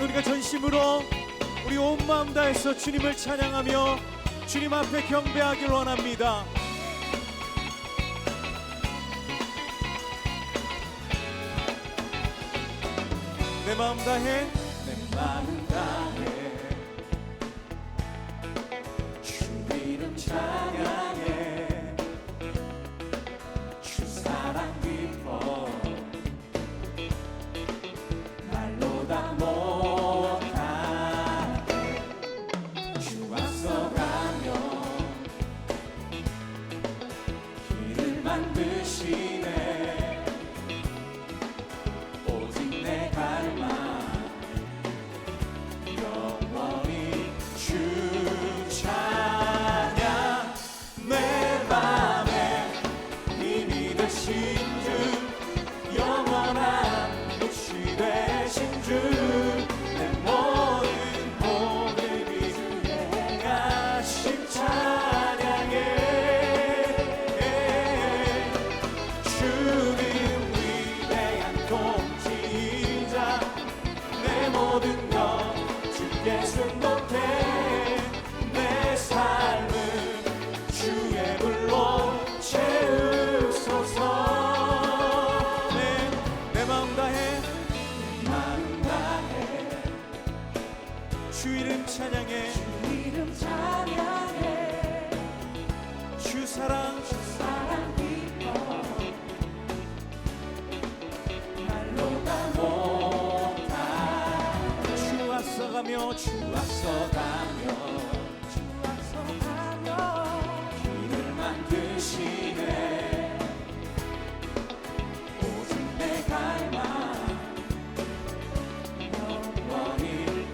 우리가 전심으로 우리 온 마음 다해서 주님을 찬양하며 주님 앞에 경배하길 원합니다. 내 마음 다해, 내 마음 다해 주 이름 찬양해. 주 사랑 기뻐 말로 다 못하네. 주 앞서가며 길을 만드시네. 오직 내 갈망 영원히 주 찬양. 내 맘에 힘이 되신 주 영원한 빛이 되신 주 내 모든 몸을 주의 행하심 찬양해. 주는 위대한 통치자 내 모든 것 주께 순복해. 내 삶은 주의 불로 채우소서. 내 마음 다해, 내 마음 다해 주 이름 찬양해. 주 이름 찬양해. 주 사랑 기뻐 말로 다 못하네. 주 앞서가며 길을 만드시네. 오직 내 갈망 영원히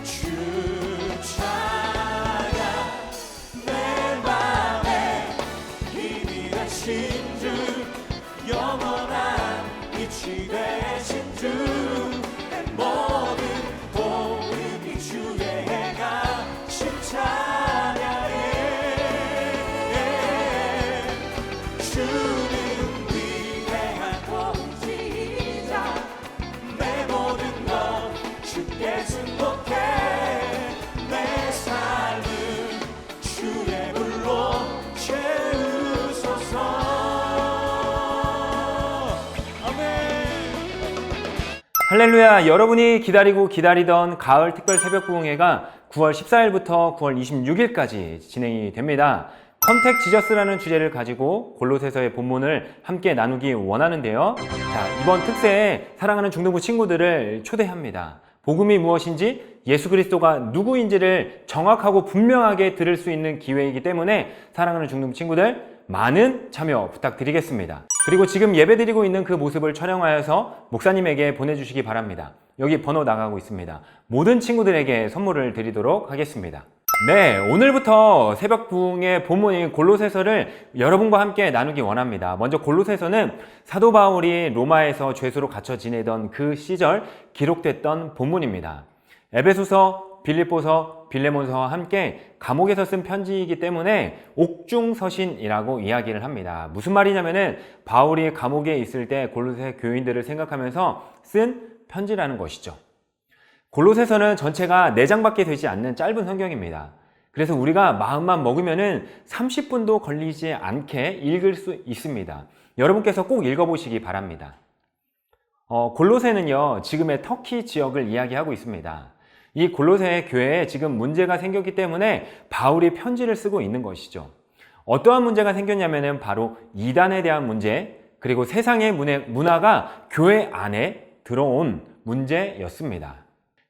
주 찬양. 내 맘에 힘이 되신 주 영원한 빛이 되신 주 내 모든 도움이 주의 행하심 찬양해. 주는 위대한 통치자 내 모든 것 주께 순복해. 내 삶은 주의 불로 채우소서. 아멘. 할렐루야. 여러분이 기다리던 가을 특별 새벽 부흥회가 9월 14일부터 9월 26일까지 진행이 됩니다. 컨택 지저스라는 주제를 가지고 골로새서의 본문을 함께 나누기 원하는데요. 자, 이번 특세에 사랑하는 중등부 친구들을 초대합니다. 복음이 무엇인지, 예수 그리스도가 누구인지를 정확하고 분명하게 들을 수 있는 기회이기 때문에 사랑하는 중등부 친구들 많은 참여 부탁드리겠습니다. 그리고 지금 예배드리고 있는 그 모습을 촬영하여서 목사님에게 보내주시기 바랍니다. 여기 번호 나가고 있습니다. 모든 친구들에게 선물을 드리도록 하겠습니다. 네, 오늘부터 새벽 부흥의 본문인 골로새서를 여러분과 함께 나누기 원합니다. 먼저 골로새서는 사도 바울이 로마에서 죄수로 갇혀 지내던 그 시절 기록됐던 본문입니다. 에베소서, 빌립보서, 빌레몬서와 함께 감옥에서 쓴 편지이기 때문에 옥중서신이라고 이야기를 합니다. 무슨 말이냐면은 바울이 감옥에 있을 때 골로새 교인들을 생각하면서 쓴 편지라는 것이죠. 골로새서는 전체가 4장밖에 되지 않는 짧은 성경입니다. 그래서 우리가 마음만 먹으면은 30분도 걸리지 않게 읽을 수 있습니다. 여러분께서 꼭 읽어보시기 바랍니다. 골로새는요, 지금의 터키 지역을 이야기하고 있습니다. 이 골로새 교회에 지금 문제가 생겼기 때문에 바울이 편지를 쓰고 있는 것이죠. 어떠한 문제가 생겼냐면은 바로 이단에 대한 문제, 그리고 세상의 문화가 교회 안에 들어온 문제였습니다.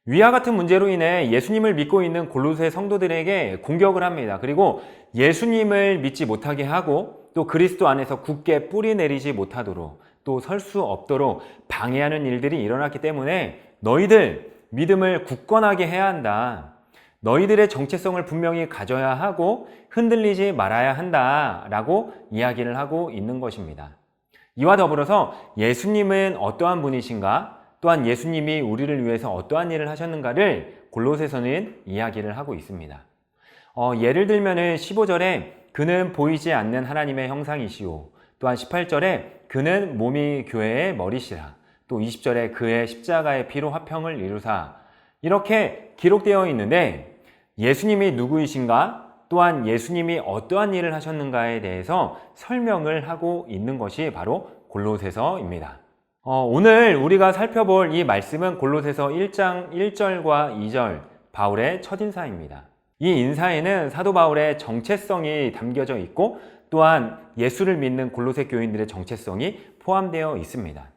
위와 같은 문제로 인해 예수님을 믿고 있는 골로새 성도들에게 공격을 합니다. 그리고 예수님을 믿지 못하게 하고 또 그리스도 안에서 굳게 뿌리 내리지 못하도록 또 설 수 없도록 방해하는 일들이 일어났기 때문에 너희들 믿음을 굳건하게 해야 한다. 너희들의 정체성을 분명히 가져야 하고 흔들리지 말아야 한다 라고 이야기를 하고 있는 것입니다. 이와 더불어서 예수님은 어떠한 분이신가? 또한 예수님이 우리를 위해서 어떠한 일을 하셨는가를 골로새서는 이야기를 하고 있습니다. 예를 들면은 15절에 그는 보이지 않는 하나님의 형상이시오. 또한 18절에 그는 몸이 교회의 머리시라. 또 20절에 그의 십자가의 피로 화평을 이루사. 이렇게 기록되어 있는데 예수님이 누구이신가? 또한 예수님이 어떠한 일을 하셨는가에 대해서 설명을 하고 있는 것이 바로 골로새서입니다. 오늘 우리가 살펴볼 이 말씀은 골로새서 1장 1절과 2절 바울의 첫인사입니다. 이 인사에는 사도 바울의 정체성이 담겨져 있고 또한 예수를 믿는 골로새 교인들의 정체성이 포함되어 있습니다.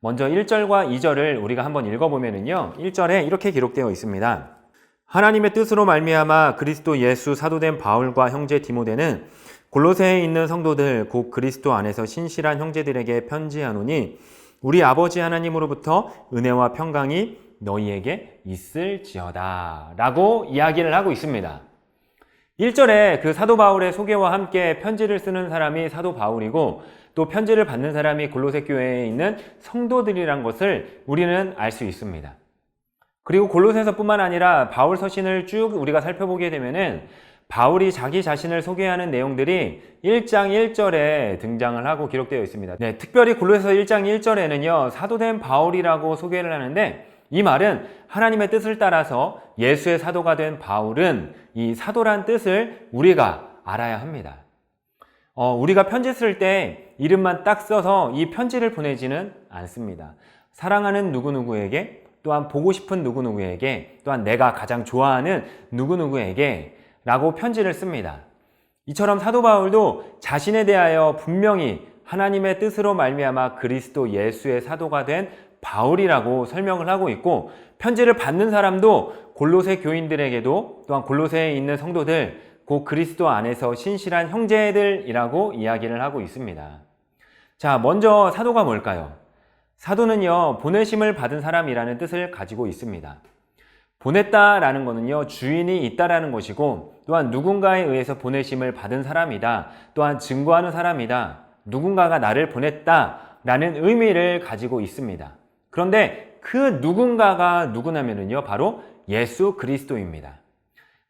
먼저 1절과 2절을 우리가 한번 읽어보면요. 1절에 이렇게 기록되어 있습니다. 하나님의 뜻으로 말미암아 그리스도 예수 사도된 바울과 형제 디모데는 골로새에 있는 성도들 곧 그리스도 안에서 신실한 형제들에게 편지하노니 우리 아버지 하나님으로부터 은혜와 평강이 너희에게 있을지어다 라고 이야기를 하고 있습니다. 1절에 그 사도 바울의 소개와 함께 편지를 쓰는 사람이 사도 바울이고 또 편지를 받는 사람이 골로새 교회에 있는 성도들이란 것을 우리는 알 수 있습니다. 그리고 골로새서뿐만 아니라 바울 서신을 쭉 우리가 살펴보게 되면은 바울이 자기 자신을 소개하는 내용들이 1장 1절에 등장을 하고 기록되어 있습니다. 네, 특별히 골로새서 1장 1절에는요, 사도된 바울이라고 소개를 하는데 이 말은 하나님의 뜻을 따라서 예수의 사도가 된 바울은 이 사도란 뜻을 우리가 알아야 합니다. 우리가 편지 쓸 때 이름만 딱 써서 이 편지를 보내지는 않습니다. 사랑하는 누구누구에게, 또한 보고 싶은 누구누구에게, 또한 내가 가장 좋아하는 누구누구에게 라고 편지를 씁니다. 이처럼 사도 바울도 자신에 대하여 분명히 하나님의 뜻으로 말미암아 그리스도 예수의 사도가 된 바울이라고 설명을 하고 있고, 편지를 받는 사람도 골로새 교인들에게도 또한 골로새에 있는 성도들 곧 그리스도 안에서 신실한 형제들이라고 이야기를 하고 있습니다. 자, 먼저 사도가 뭘까요? 사도는요, 보내심을 받은 사람이라는 뜻을 가지고 있습니다. 보냈다라는 것은요, 주인이 있다라는 것이고, 또한 누군가에 의해서 보내심을 받은 사람이다, 또한 증거하는 사람이다, 누군가가 나를 보냈다라는 의미를 가지고 있습니다. 그런데 그 누군가가 누구냐면요, 바로 예수 그리스도입니다.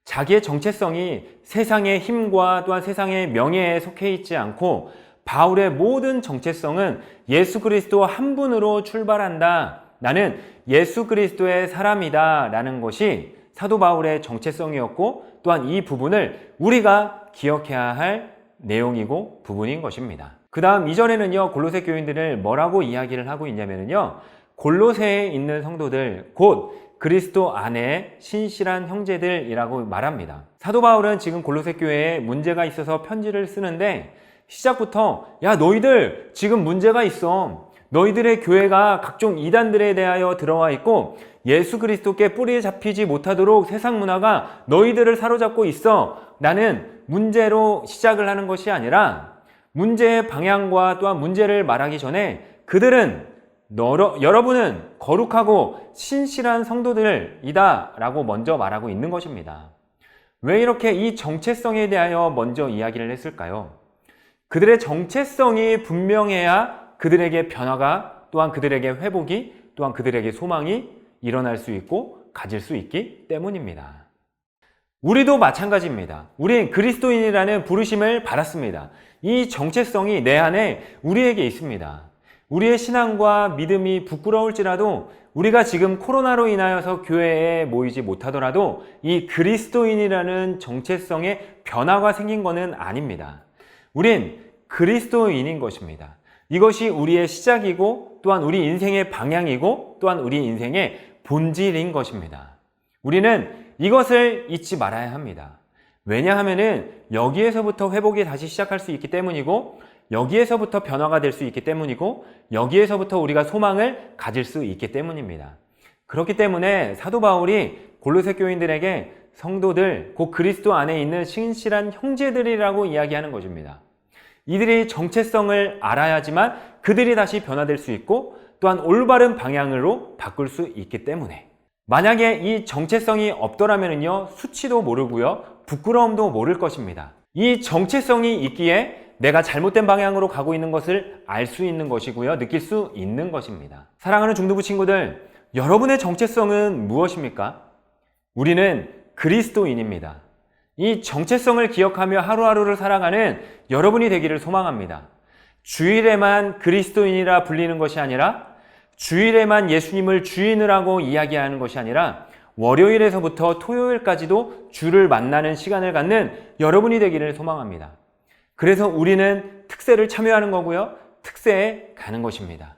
자기의 정체성이 세상의 힘과 또한 세상의 명예에 속해 있지 않고 바울의 모든 정체성은 예수 그리스도 한 분으로 출발한다. 나는 예수 그리스도의 사람이다 라는 것이 사도 바울의 정체성이었고, 또한 이 부분을 우리가 기억해야 할 내용이고 부분인 것입니다. 그 다음 2절에는요, 골로새 교인들을 뭐라고 이야기를 하고 있냐면요, 골로새에 있는 성도들 곧 그리스도 안에 신실한 형제들이라고 말합니다. 사도 바울은 지금 골로새 교회에 문제가 있어서 편지를 쓰는데 시작부터 야, 너희들 지금 문제가 있어. 너희들의 교회가 각종 이단들에 대하여 들어와 있고 예수 그리스도께 뿌리 잡히지 못하도록 세상 문화가 너희들을 사로잡고 있어. 나는 문제로 시작을 하는 것이 아니라 문제의 방향과 또한 문제를 말하기 전에 그들은 여러분은 거룩하고 신실한 성도들이다 라고 먼저 말하고 있는 것입니다. 왜 이렇게 이 정체성에 대하여 먼저 이야기를 했을까요? 그들의 정체성이 분명해야 그들에게 변화가, 또한 그들에게 회복이, 또한 그들에게 소망이 일어날 수 있고 가질 수 있기 때문입니다. 우리도 마찬가지입니다. 우린 그리스도인이라는 부르심을 받았습니다. 이 정체성이 내 안에 우리에게 있습니다. 우리의 신앙과 믿음이 부끄러울지라도 우리가 지금 코로나로 인하여서 교회에 모이지 못하더라도 이 그리스도인이라는 정체성에 변화가 생긴 것은 아닙니다. 우린 그리스도인인 것입니다. 이것이 우리의 시작이고 또한 우리 인생의 방향이고 또한 우리 인생의 본질인 것입니다. 우리는 이것을 잊지 말아야 합니다. 왜냐하면은 여기에서부터 회복이 다시 시작할 수 있기 때문이고, 여기에서부터 변화가 될 수 있기 때문이고, 여기에서부터 우리가 소망을 가질 수 있기 때문입니다. 그렇기 때문에 사도 바울이 골로새 교인들에게 성도들, 곧 그리스도 안에 있는 신실한 형제들이라고 이야기하는 것입니다. 이들이 정체성을 알아야지만 그들이 다시 변화될 수 있고 또한 올바른 방향으로 바꿀 수 있기 때문에, 만약에 이 정체성이 없더라면요, 수치도 모르고요, 부끄러움도 모를 것입니다. 이 정체성이 있기에 내가 잘못된 방향으로 가고 있는 것을 알 수 있는 것이고요, 느낄 수 있는 것입니다. 사랑하는 중도부 친구들, 여러분의 정체성은 무엇입니까? 우리는 그리스도인입니다. 이 정체성을 기억하며 하루하루를 살아가는 여러분이 되기를 소망합니다. 주일에만 그리스도인이라 불리는 것이 아니라, 주일에만 예수님을 주인을 하고 이야기하는 것이 아니라, 월요일에서부터 토요일까지도 주를 만나는 시간을 갖는 여러분이 되기를 소망합니다. 그래서 우리는 특세를 참여하는 거고요. 특세에 가는 것입니다.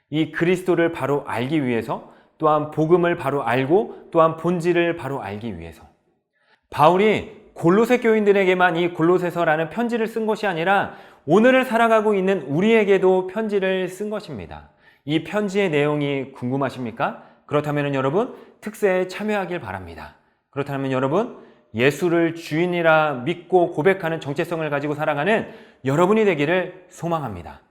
이 그리스도를 바로 알기 위해서, 또한 복음을 바로 알고, 또한 본질을 바로 알기 위해서. 바울이 골로새 교인들에게만 이 골로새서라는 편지를 쓴 것이 아니라 오늘을 살아가고 있는 우리에게도 편지를 쓴 것입니다. 이 편지의 내용이 궁금하십니까? 그렇다면 여러분 특세에 참여하길 바랍니다. 그렇다면 여러분 예수를 주인이라 믿고 고백하는 정체성을 가지고 살아가는 여러분이 되기를 소망합니다.